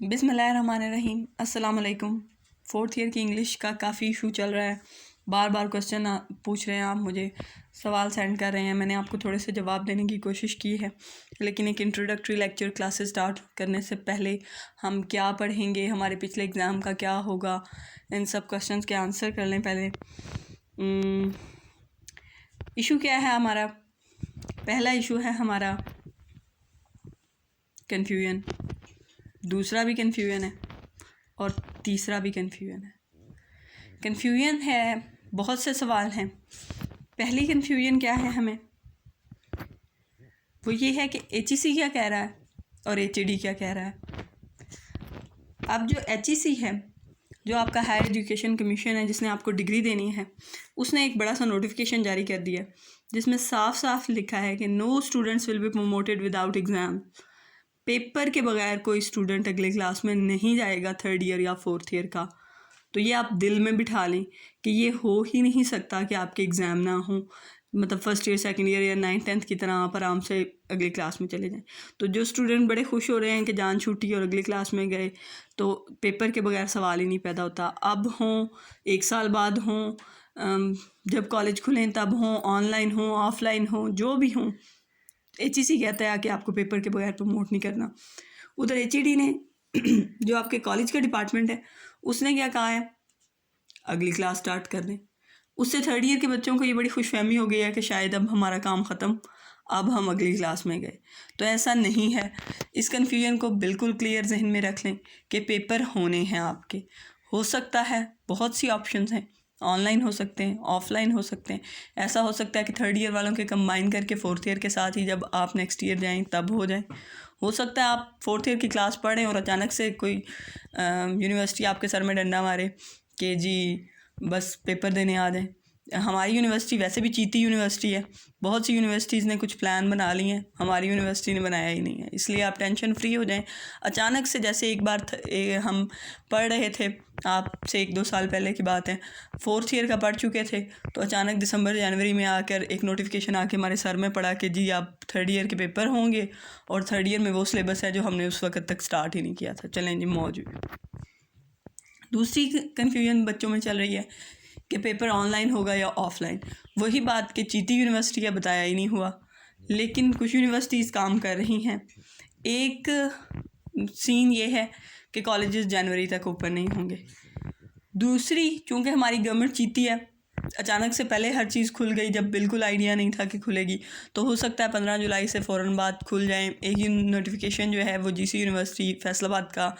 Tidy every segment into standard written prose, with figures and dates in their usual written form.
बिस्मिल्लाहिर्रहमानिर्रहीम। अस्सलाम वालेकुम। फोर्थ ईयर की इंग्लिश का काफ़ी इशू चल रहा है। बार बार क्वेश्चन पूछ रहे हैं, आप मुझे सवाल सेंड कर रहे हैं। मैंने आपको थोड़े से जवाब देने की कोशिश की है, लेकिन एक इंट्रोडक्टरी लेक्चर क्लासेस स्टार्ट करने से पहले हम क्या पढ़ेंगे, हमारे पिछले एग्ज़ाम का क्या होगा, इन सब क्वेश्चंस के आंसर कर लें पहले। इशू क्या है हमारा? पहला इशू है हमारा कन्फ्यूजन, दूसरा भी कन्फ्यूजन है और तीसरा भी कन्फ्यूजन है। कन्फ्यूजन है, बहुत से सवाल हैं। पहली कन्फ्यूजन क्या है हमें, वो ये है कि HEC क्या कह रहा है और HED क्या कह रहा है। अब जो HEC है, जो आपका हायर एजुकेशन कमीशन है, जिसने आपको डिग्री देनी है, उसने एक बड़ा सा नोटिफिकेशन जारी कर दिया जिसमें साफ साफ लिखा है कि no students will be promoted without exam. Paper के बगैर कोई स्टूडेंट अगले क्लास में नहीं जाएगा, थर्ड ईयर या फोर्थ ईयर का। तो ये आप दिल में बिठा लें कि ये हो ही नहीं सकता कि आपके एग्ज़ाम ना हो, मतलब फर्स्ट ईयर, सेकंड ईयर या 9th-10th की तरह आप आराम से अगली क्लास में चले जाएं। तो जो स्टूडेंट बड़े खुश हो रहे हैं कि जान छूटी और अगली क्लास में गए, तो पेपर के बगैर सवाल ही नहीं पैदा होता। अब हों, 1 साल बाद हों, जब कॉलेज खुलें तब हों, ऑनलाइन हों, ऑफलाइन हों, जो भी हों, HEC कहता है कि आपको पेपर के बगैर प्रमोट नहीं करना। उधर HED ने जो आपके कॉलेज का डिपार्टमेंट है, उसने क्या कहा है, अगली क्लास स्टार्ट कर दें। उससे थर्ड ईयर के बच्चों को ये बड़ी खुशफहमी हो गई है कि शायद अब हमारा काम ख़त्म, अब हम अगली क्लास में गए। तो ऐसा नहीं है। इस कन्फ्यूजन को बिल्कुल क्लियर जहन में रख लें कि पेपर होने हैं आपके। हो सकता है, बहुत सी ऑप्शंस हैं, ऑनलाइन हो सकते हैं, ऑफलाइन हो सकते हैं। ऐसा हो सकता है कि थर्ड ईयर वालों के कंबाइन करके फोर्थ ईयर के साथ ही जब आप नेक्स्ट ईयर जाएं तब हो जाए। हो सकता है आप फोर्थ ईयर की क्लास पढ़ें और अचानक से कोई यूनिवर्सिटी आपके सर में डंडा मारे कि जी बस पेपर देने आ जाएं। हमारी यूनिवर्सिटी वैसे भी चीती यूनिवर्सिटी है, बहुत सी यूनिवर्सिटीज़ ने कुछ प्लान बना लिए हैं, हमारी यूनिवर्सिटी ने बनाया ही नहीं है। इसलिए आप टेंशन फ्री हो जाएं। अचानक से जैसे एक बार हम पढ़ रहे थे, आपसे 1-2 साल पहले की बात है, फोर्थ ईयर का पढ़ चुके थे, तो अचानक दिसंबर जनवरी में आकर एक नोटिफिकेशन आके हमारे सर में पड़ा कि जी आप थर्ड ईयर के पेपर होंगे और थर्ड ईयर में वो सिलेबस है जो हमने उस वक्त तक स्टार्ट ही नहीं किया था। चलें जी, मौजूद। दूसरी कन्फ्यूजन बच्चों में चल रही है कि पेपर ऑनलाइन होगा या ऑफलाइन। वही बात कि चीती यूनिवर्सिटी का बताया ही नहीं हुआ, लेकिन कुछ यूनिवर्सिटीज़ काम कर रही हैं। एक सीन ये है कि कॉलेजेस जनवरी तक ओपन नहीं होंगे। दूसरी, चूँकि हमारी गवर्नमेंट चीती है, अचानक से पहले हर चीज़ खुल गई जब बिल्कुल आइडिया नहीं था कि खुलेगी, तो हो सकता है 15 जुलाई से फ़ौरन बाद खुल जाए। एक नोटिफिकेशन जो है वो GC यूनिवर्सिटी फैसलाबाद का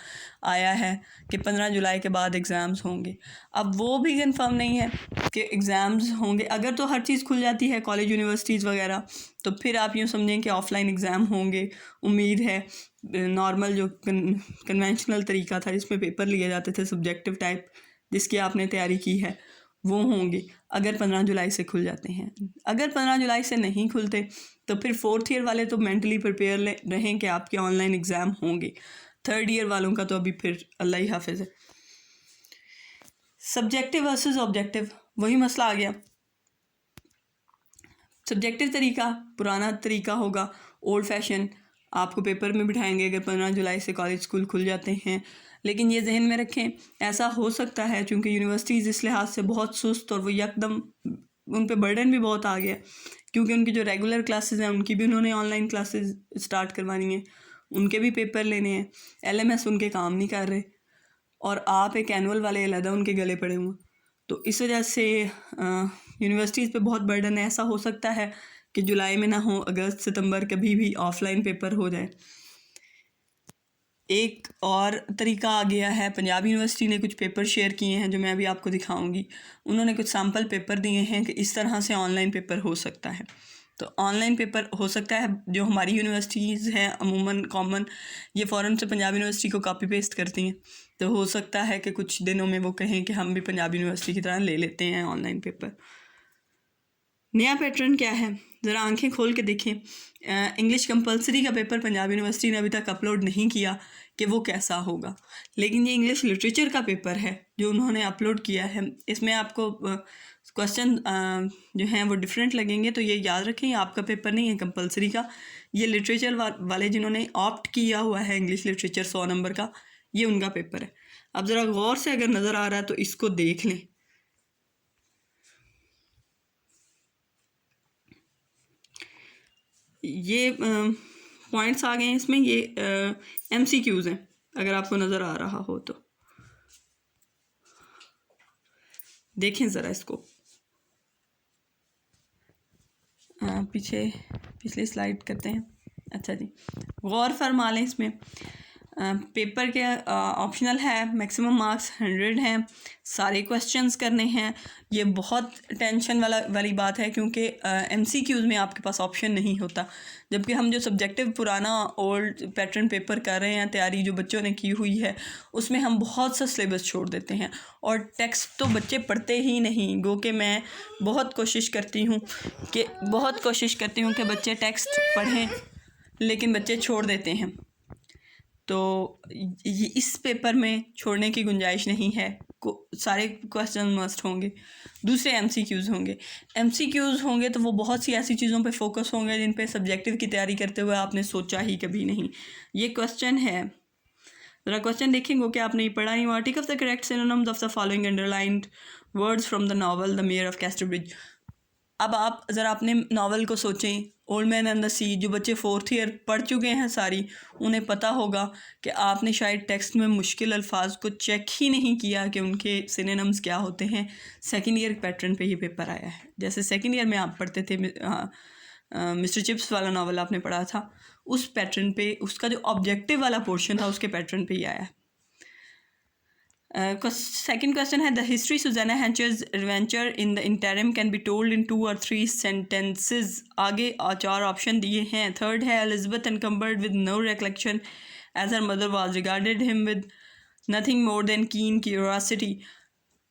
आया है कि 15 जुलाई के बाद एग्ज़ाम्स होंगे। अब वो भी कंफर्म नहीं है कि एग्ज़ाम्स होंगे। अगर तो हर चीज़ खुल जाती है, कॉलेज यूनिवर्सिटीज़ वगैरह, तो फिर आप यूँ समझें कि ऑफ़लाइन एग्ज़ाम होंगे। उम्मीद है नॉर्मल जो कन्वेंशनल तरीका था जिसमें पेपर लिए जाते थे सब्जेक्टिव टाइप, जिसकी आपने तैयारी की है, वो होंगे अगर 15 जुलाई से खुल जाते हैं। अगर 15 जुलाई से नहीं खुलते तो फिर फोर्थ ईयर वाले तो मेंटली प्रिपेयर रहें कि आपके ऑनलाइन एग्ज़ाम होंगे। थर्ड ईयर वालों का तो अभी फिर अल्लाह ही हाफिज़ है। सब्जेक्टिव वर्सेस ऑब्जेक्टिव, वही मसला आ गया। सब्जेक्टिव तरीका पुराना तरीका होगा, ओल्ड फैशन, आपको पेपर में बिठाएंगे अगर 15 जुलाई से कॉलेज स्कूल खुल जाते हैं। लेकिन ये जहन में रखें, ऐसा हो सकता है चूँकि यूनिवर्सिटीज़ इस लिहाज से बहुत सुस्त और वो यकदम उन पे बर्डन भी बहुत आ गया, क्योंकि उनकी जो रेगुलर क्लासेस हैं उनकी भी उन्होंने ऑनलाइन क्लासेस स्टार्ट करवानी है, उनके भी पेपर लेने हैं, LMS उनके काम नहीं कर रहे और आप एक एनुअल वाले अलहदा उनके गले पड़े हुए। तो इस वजह से यूनिवर्सिटीज़ पे बहुत बर्डन है। ऐसा हो सकता है कि जुलाई में ना हो, अगस्त सितंबर कभी भी ऑफलाइन पेपर हो जाए। एक और तरीका आ गया है, पंजाब यूनिवर्सिटी ने कुछ पेपर शेयर किए हैं जो मैं अभी आपको दिखाऊंगी। उन्होंने कुछ सैम्पल पेपर दिए हैं कि इस तरह से ऑनलाइन पेपर हो सकता है। तो ऑनलाइन पेपर हो सकता है, जो हमारी यूनिवर्सिटीज़ हैं अमूमन कॉमन, ये फ़ौरन से पंजाब यूनिवर्सिटी को कॉपी पेस्ट करती हैं। तो हो सकता है कि कुछ दिनों में वो कहें कि हम भी पंजाब यूनिवर्सिटी की तरह ले लेते हैं ऑनलाइन पेपर। नया पैटर्न क्या है, ज़रा आंखें खोल के देखें। इंग्लिश कंपलसरी का पेपर पंजाब यूनिवर्सिटी ने अभी तक अपलोड नहीं किया कि वो कैसा होगा, लेकिन ये इंग्लिश लिटरेचर का पेपर है जो उन्होंने अपलोड किया है। इसमें आपको क्वेश्चन जो हैं वो डिफरेंट लगेंगे, तो ये याद रखें आपका पेपर नहीं है कंपलसरी का। ये लिटरेचर वाले जिन्होंने ऑप्ट किया हुआ है इंग्लिश लिटरेचर 100 नंबर का, ये उनका पेपर है। अब ज़रा गौर से अगर नज़र आ रहा है तो इसको देख लें। ये पॉइंट्स आ गए हैं इसमें, ये MCQs हैं अगर आपको नज़र आ रहा हो तो देखें ज़रा इसको। पिछली स्लाइड करते हैं। अच्छा जी, गौर फरमा लें इसमें पेपर के ऑप्शनल है, मैक्सिमम मार्क्स 100 हैं, सारे क्वेश्चंस करने हैं। ये बहुत टेंशन वाली बात है क्योंकि MCQs में आपके पास ऑप्शन नहीं होता, जबकि हम जो सब्जेक्टिव पुराना ओल्ड पैटर्न पेपर कर रहे हैं तैयारी जो बच्चों ने की हुई है उसमें हम बहुत सा सिलेबस छोड़ देते हैं और टेक्स्ट तो बच्चे पढ़ते ही नहीं। गो कि मैं बहुत कोशिश करती हूँ कि बच्चे टेक्स्ट पढ़ें, लेकिन बच्चे छोड़ देते हैं। तो ये इस पेपर में छोड़ने की गुंजाइश नहीं है। सारे क्वेश्चन मस्ट होंगे। दूसरे MCQs होंगे तो वो बहुत सी ऐसी चीज़ों पे फोकस होंगे जिन पे सब्जेक्टिव की तैयारी करते हुए आपने सोचा ही कभी नहीं। ये क्वेश्चन है, ज़रा क्वेश्चन देखेंगे कि आपने ये पढ़ा नहीं। आर्टिक of the correct synonyms of the following underlined words from the novel the mayor of Casterbridge. अब आप ज़रा अपने नावल को सोचें, old man and the sea. जो बच्चे 4th ईयर पढ़ चुके हैं सारी, उन्हें पता होगा कि आपने शायद टेक्स्ट में मुश्किल अल्फाज को चेक ही नहीं किया कि उनके सिनोनिम्स क्या होते हैं। 2nd ईयर पैटर्न पे ये पेपर आया है। जैसे 2nd ईयर में आप पढ़ते थे, मिस्टर चिप्स वाला नावल आपने पढ़ा था, उस पैटर्न पे उसका जो ऑब्जेक्टिव वाला पोर्शन था उसके पैटर्न पे ही आया है। सेकेंड क्वेश्चन है the history Susanna Henchard's adventure in the interim can be told in 2 or 3 sentences. आगे 4 ऑप्शन दिए हैं। थर्ड है Elizabeth encumbered with no recollection as her mother was regarded him with nothing more than keen curiosity.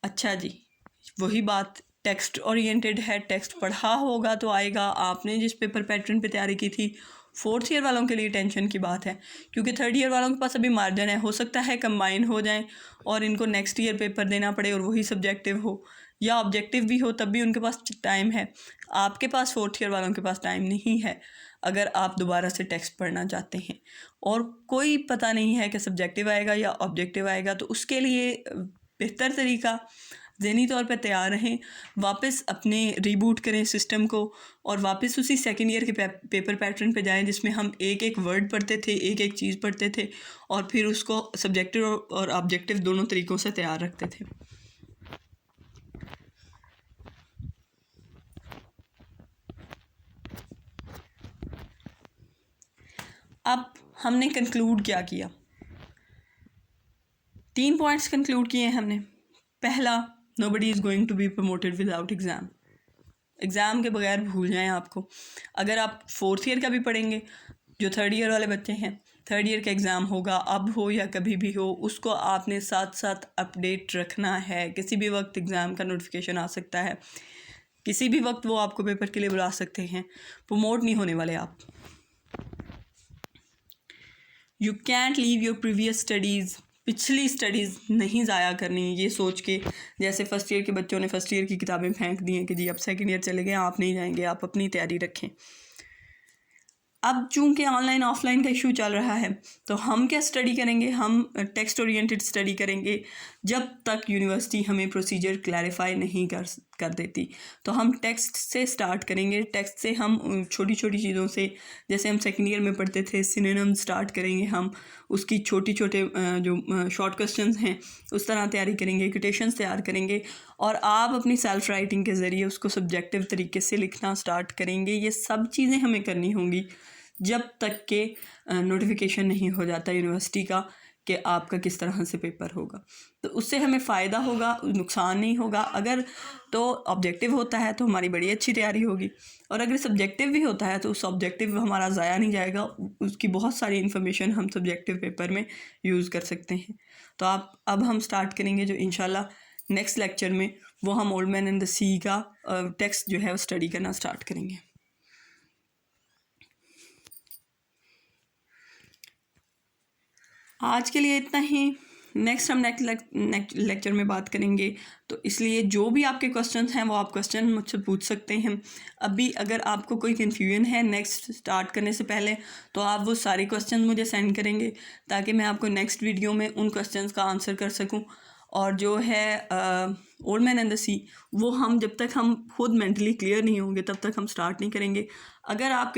अच्छा जी, वही बात, text oriented है, text पढ़ा होगा तो आएगा। आपने जिस पेपर पैटर्न पे तैयारी की थी, 4th ईयर वालों के लिए टेंशन की बात है क्योंकि 3rd ईयर वालों के पास अभी मार्जिन है, हो सकता है कंबाइन हो जाएं और इनको नेक्स्ट ईयर पेपर देना पड़े और वही सब्जेक्टिव हो या ऑब्जेक्टिव भी हो, तब भी उनके पास टाइम है। आपके पास 4th ईयर वालों के पास टाइम नहीं है अगर आप दोबारा से टेक्स्ट पढ़ना चाहते हैं और कोई पता नहीं है कि सब्जेक्टिव आएगा या ऑब्जेक्टिव आएगा। तो उसके लिए बेहतर तरीका, ज़हनी तौर पे तैयार रहें, वापस अपने रीबूट करें सिस्टम को और वापस उसी 2nd ईयर के पेपर पैटर्न पे जाएं जिसमें हम एक एक वर्ड पढ़ते थे, एक एक चीज़ पढ़ते थे और फिर उसको सब्जेक्टिव और ऑब्जेक्टिव दोनों तरीक़ों से तैयार रखते थे। अब हमने कंक्लूड क्या किया? 3 पॉइंट्स कंक्लूड किए हैं हमने। पहला, nobody is going to be promoted without exam. Exam के बगैर भूल जाएं आपको। अगर आप 4th ईयर का भी पढ़ेंगे, जो 3rd ईयर वाले बच्चे हैं, 3rd ईयर का एग्ज़ाम होगा, अब हो या कभी भी हो, उसको आपने साथ साथ अपडेट रखना है। किसी भी वक्त एग्ज़ाम का नोटिफिकेशन आ सकता है, किसी भी वक्त वो आपको पेपर के लिए बुला सकते हैं। प्रमोट नहीं होने वाले आप। You can't leave your previous studies. पिछली स्टडीज़ नहीं ज़ाया करनी, ये सोच के जैसे फ़र्स्ट ईयर के बच्चों ने फ़र्स्ट ईयर की किताबें फेंक दी हैं कि जी अब 2nd ईयर चले गए, आप नहीं जाएंगे, आप अपनी तैयारी रखें। अब चूँकि ऑनलाइन ऑफलाइन का इशू चल रहा है तो हम क्या स्टडी करेंगे? हम टेक्स्ट ओरिएंटेड स्टडी करेंगे जब तक यूनिवर्सिटी हमें प्रोसीजर क्लैरिफाई नहीं कर देती। तो हम टेक्स्ट से स्टार्ट करेंगे। टेक्स्ट से हम छोटी छोटी चीज़ों से, जैसे हम 2nd ईयर में पढ़ते थे सिनोनिम स्टार्ट करेंगे, हम उसकी छोटे जो शॉर्ट क्वेश्चंस हैं उस तरह तैयारी करेंगे, कोटेशंस तैयार करेंगे और आप अपनी सेल्फ राइटिंग के ज़रिए उसको सब्जेक्टिव तरीके से लिखना स्टार्ट करेंगे। ये सब चीज़ें हमें करनी होंगी जब तक के नोटिफिकेशन नहीं हो जाता यूनिवर्सिटी का कि आपका किस तरह से पेपर होगा। तो उससे हमें फ़ायदा होगा, नुकसान नहीं होगा। अगर तो ऑब्जेक्टिव होता है तो हमारी बड़ी अच्छी तैयारी होगी और अगर सब्जेक्टिव भी होता है तो उस ऑब्जेक्टिव हमारा ज़ाया नहीं जाएगा, उसकी बहुत सारी इन्फॉर्मेशन हम सब्जेक्टिव पेपर में यूज़ कर सकते हैं। तो अब हम स्टार्ट करेंगे जो इंशाल्लाह नेक्स्ट लेक्चर में, वो हम ओल्ड मैन एंड द सी का टेक्स्ट जो है वो स्टडी करना स्टार्ट करेंगे। आज के लिए इतना ही। नेक्स्ट हम नेक्स्ट लेक्चर में बात करेंगे, तो इसलिए जो भी आपके क्वेश्चंस हैं वो आप क्वेश्चन मुझसे पूछ सकते हैं। अभी अगर आपको कोई कन्फ्यूजन है नेक्स्ट स्टार्ट करने से पहले, तो आप वो सारे क्वेश्चन मुझे सेंड करेंगे ताकि मैं आपको नेक्स्ट वीडियो में उन क्वेश्चंस का आंसर कर सकूं। और जो है ओल्ड मैन एंड द सी, वो हम जब तक हम खुद मेंटली क्लियर नहीं होंगे तब तक हम स्टार्ट नहीं करेंगे। अगर आपके